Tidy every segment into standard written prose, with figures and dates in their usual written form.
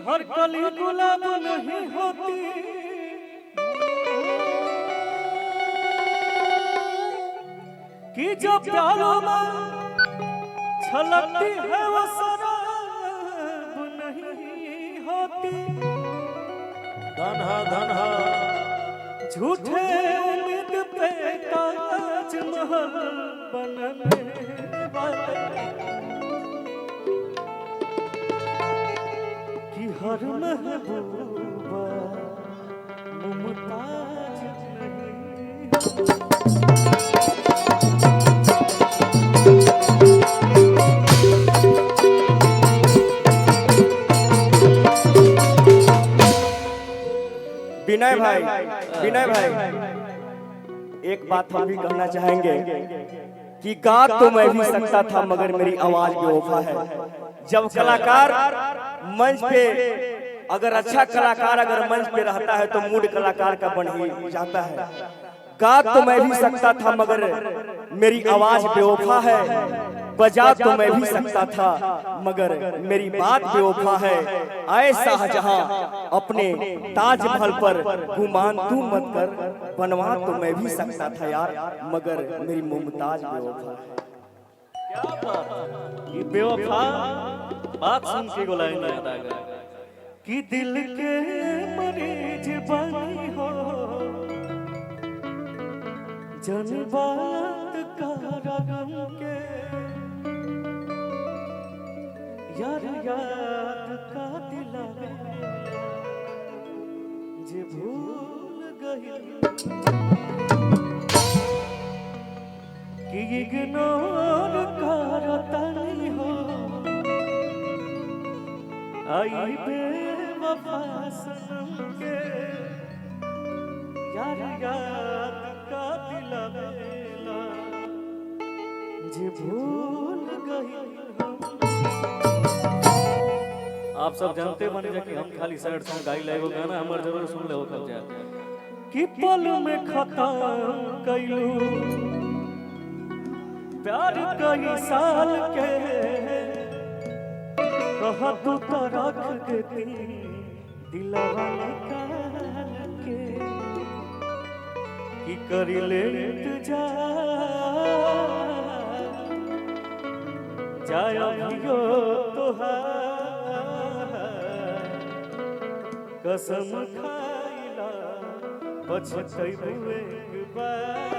हर कली गुलाब नहीं होती, कि जो प्यालों में छलकती है वो शराब नहीं होती। धनहा धनहा झूठे उम्मीद पे ताजमहल बनने वाले कि हर महबूबा मुमताज नहीं। विनय भाई एक बात हम भी कहना चाहेंगे कि गा तो मैं भी सकता था मगर मेरी आवाज बेवफा है। जब कलाकार मंच पे अगर अच्छा कलाकार अगर मंच पे रहता है तो मूड कलाकार का बन ही जाता है। गा तो मैं भी सकता था मगर मेरी आवाज बेवफा है। बजा तो मैं भी सकता था मगर मेरी बात बेवफा है। आए शाहजहां अपने ताजमहल पर गुमान तू मत कर, बनवा तो मैं भी सकता था यार मगर मेरी मुमताज बेवफा है। क्या बात, ये बेवफा बात सुन के गोलाई में याद आ गया कि दिल के मरीज बनी हो जनबात का रगम के यार याद का दिलावे जे भूल गई कि इग्नोर करता नहीं हो आई बेवफा सनम के यार याद का दिलावेला जे भूल गई। आप सब जानते बने जा कि हम खाली सैड सॉन्ग गाई लेगो गाना हमर जरूर सुन ले हो कल जा कि पल में खत्म कइलू प्यार कई साल के कहा तू तो रख देती दिलवा निकाल के कि करी ले जाय अभियो तोहार कसम खाइला पछतैबू एक बार।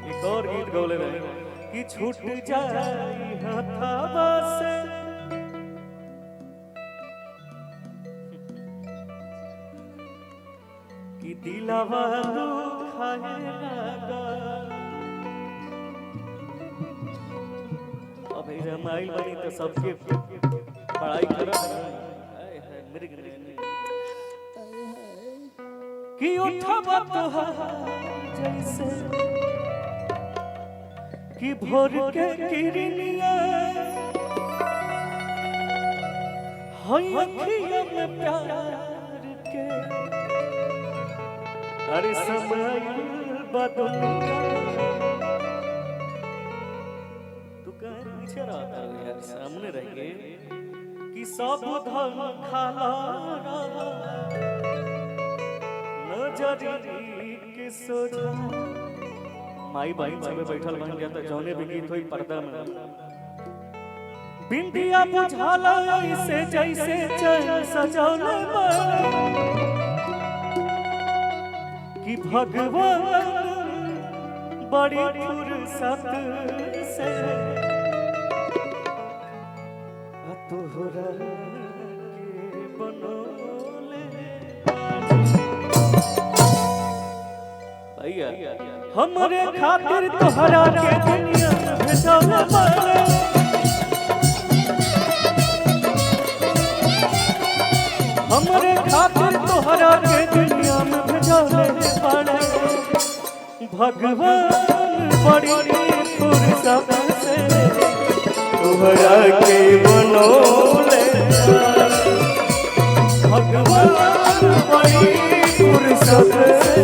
एक और गीत गौले रहे कि छूट जाई हथवा से कि दिलवा दुखाए लगा। अब रमाइल बनी तो सबके पढ़ाई करो कि उठवा तोहार जैसे कि भोर के किरनिया हई अखिया में प्यार के अरे समय बदलूंगा। तू कहीं पीछे रहता है यार, सामने रहिए कि सब धन खाला नजरी के सोझा। माई बहन सब बैठल बन गया तो जौने भी गीत होई पर्दा में बिंदिया बुझाला ऐसे जैसे चैन सजौले कि भगवान बड़ी फुर्सत से तोहरा के बनोले। भैया हमरे खातिर तोहरा के दुनिया में भेजौले बारे। हमरे खातिर तोहरा के दुनिया में भेजौले बारे। भगवान बड़ी फुर्सत से तोहरा के बनोले। भगवान बड़ी फुर्सत से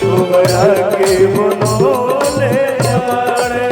तोहरा के बनोले बारे।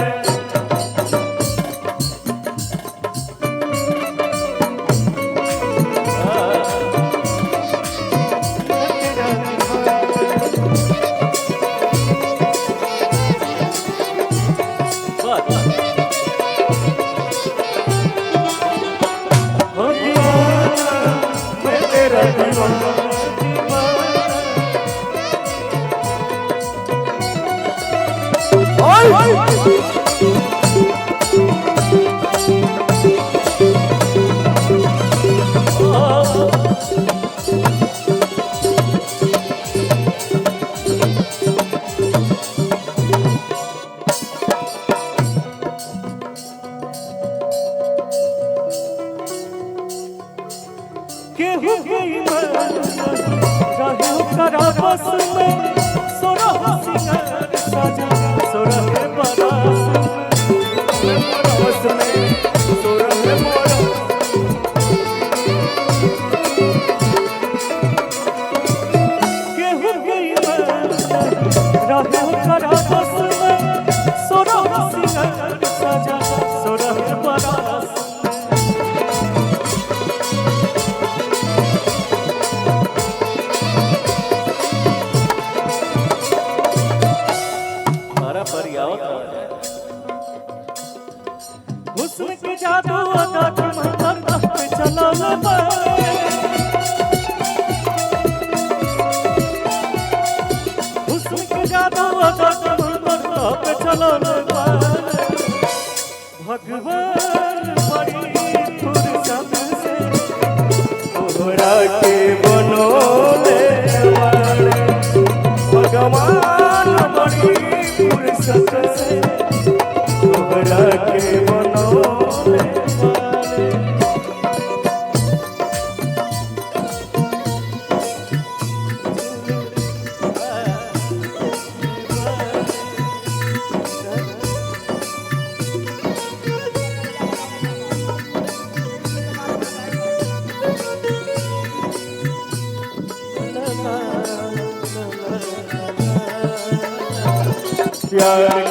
केहू के ईमान रहे ओकरा बस में सोरह सिंगार सजा सोरह बरस में सोरह बरस केहू के ईमान रहे ओकरा बस में सोरह सिंगार सजा सोरह बरस हुस्न के जादू अदा मंतर पे चलो हुस्न के जादू अदा मंतर पे चलो भगवान बड़ी फुर्सत से तोहरा के बनोले भगवान बड़ी फुर्सत से तोहरा के बनोले प्यार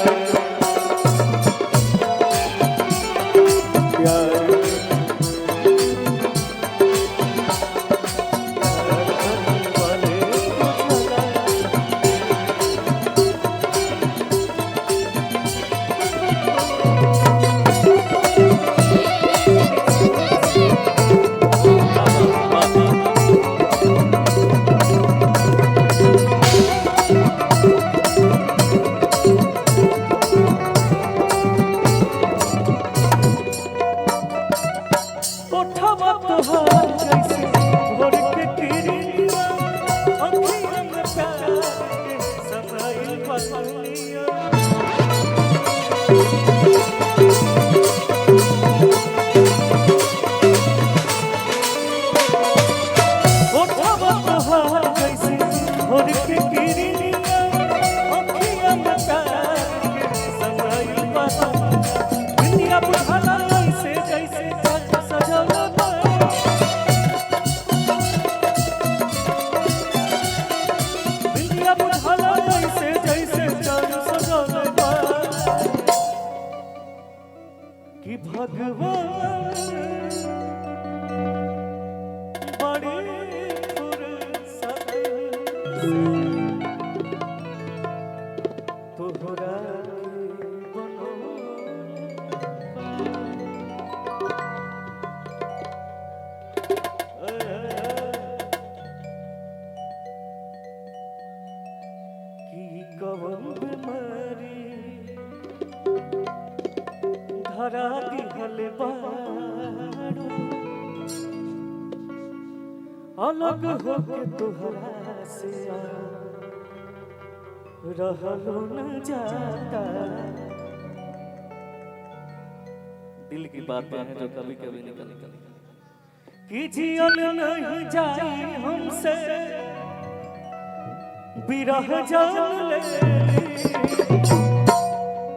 कि भगवान बड़ी फुर्सत से तोहरा कि कवन बीमारी धरा दिहल बारू अलग होके तोहरा से रहलो न जाता। दिल की बातें हैं जो कभी कभी निकलती कि जियल नहीं जाए हमसे बिरह जान ले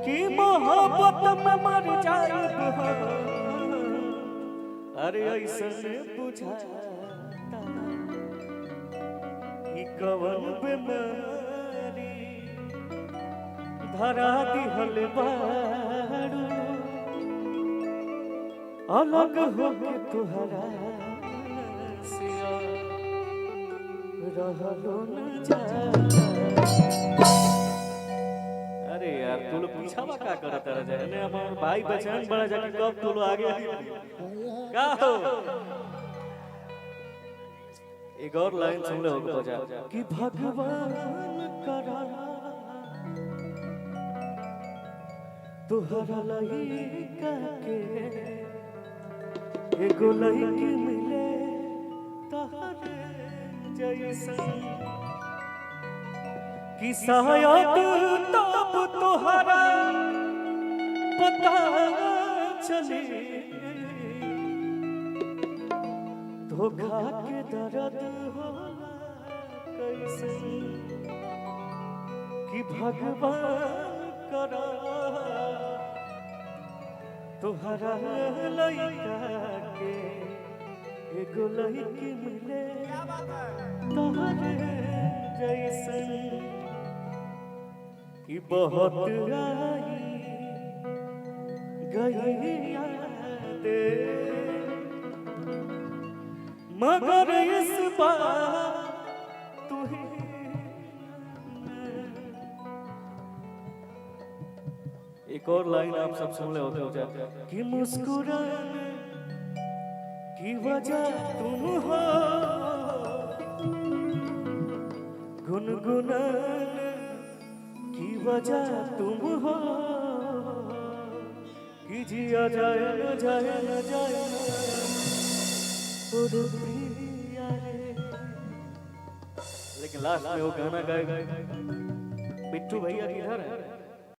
कि मोहब्बत में मर जाए अरे ऐसे बुझाता कि कवन बीमारी धरा दिहल बारू अलग होके तुहरा से रहलो न जाता। अरे यार तू लोग पीछा में का करत रह जाए ने हमार भाई बहन बड़ा जाके कब तू लोग आगे का हो एक और लाइन सुन ले होगा बजा कि भगवान करा तुहरा लइका के एगो लइकी मिले तहरे जैसन कि शायद तब तुहरा पता चले धोखा के दर्द होला कैसे कि भगवान करा तुहरा लइका के एगो लइकी मिले तहरे जैसन कि बहुत आई गई यादें मगर इस बार तू ही एक और लाइन आप सब सुन ले होते हो कि मुस्कुराने की वजह तुम हो गुनगुनाने की वजह तुम हो कि जिया जाए न जाए न जाए और प्रिया रे। लेकिन लास्ट में वो गाना गाएगा बिट्टू भैया किधर है?